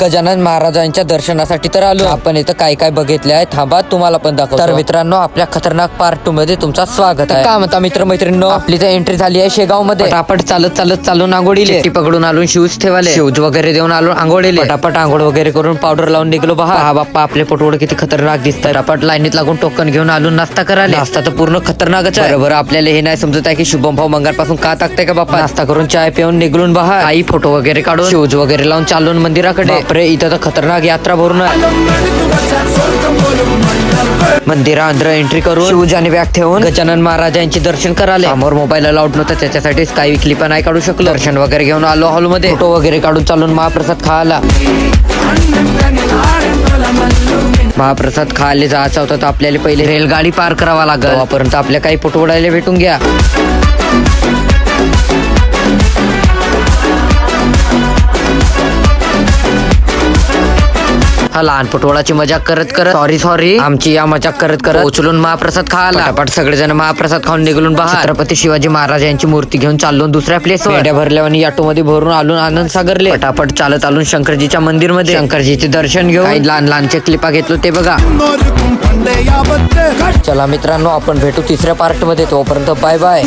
गजानन महाराजांच्या दर्शनासाठी तर आलो आपण. इथं काय काय बघितले आहे थांबा तुम्हाला पण दाखवतो. तर मित्रांनो आपल्या खतरनाक पार्ट 2 मध्ये तुमचं स्वागत आहे. काय म्हणता मित्र मैत्रिणींनो, आपली तर एंट्री झाली आहे शेगाव मध्ये. पटापट चालत चालून आंघोळीले, चिठ्ठी पकडून आलो, शूज ठेवाले, शूज वगैरे देऊन आलो आंघोळीले. पटापट आंघोळ वगैरे करून पावडर लावून निघलो. हा बाप्पा आपले पोटवड किती खतरनाक दिसतात. पटापट लाईनीत लागून टोकन घेऊन आलो, नाश्ता करायला. नाश्ता तर पूर्ण खतरनाकच आहे. बरोबर आपल्याला हे नाही समजत आहे की शुभम भाऊ मंगळपासून का ताकताय का बाप्पा. नाश्ता करून चाय पिऊन निघलून बाहेर. आई फोटो वगैरे काढून शूज वगैरे लावून चालून मंदिराकडे. बापरे इथं तर खतरनाक यात्रा भरून मंदिरा अंदर एंट्री करून शूज आणि बॅग ठेवून गजानन महाराजांचे दर्शन करायला. समोर मोबाईल अलाउड नव्हता त्याच्यासाठी काही क्लिप नाही काढू शकलो. दर्शन वगैरे घेऊन आलो हॉलमध्ये. फोटो वगैरे काढून चालून महाप्रसाद खायला. महाप्रसाद खायला जायचं होतं तर आपल्याला पहिले रेलगाडी पार करावा लागेल. तेव्हापर्यंत आपल्या काही फोटो उडायला भेटून घ्या. लहान पटोळाची मजाक करत सॉरी आमची या मजाक करत उचलून महाप्रसाद खायला. पटापट सगळेजण महाप्रसाद खाऊन निघून बाहेर. छत्रपती शिवाजी महाराज यांची मूर्ती घेऊन चाललो दुसऱ्या प्लेसवर. मेंढ्या भरल्या आणि ऑटो मध्ये भरून आलून आनंद सागरले. पटापट चालत आलून शंकरजीच्या मंदिर मध्ये शंकरजीचे दर्शन घेऊन काही लहानचे क्लिपा घेतलो ते बघा. चला मित्रांनो आपण भेटू तिसऱ्या पार्ट मध्ये. तोपर्यंत बाय बाय.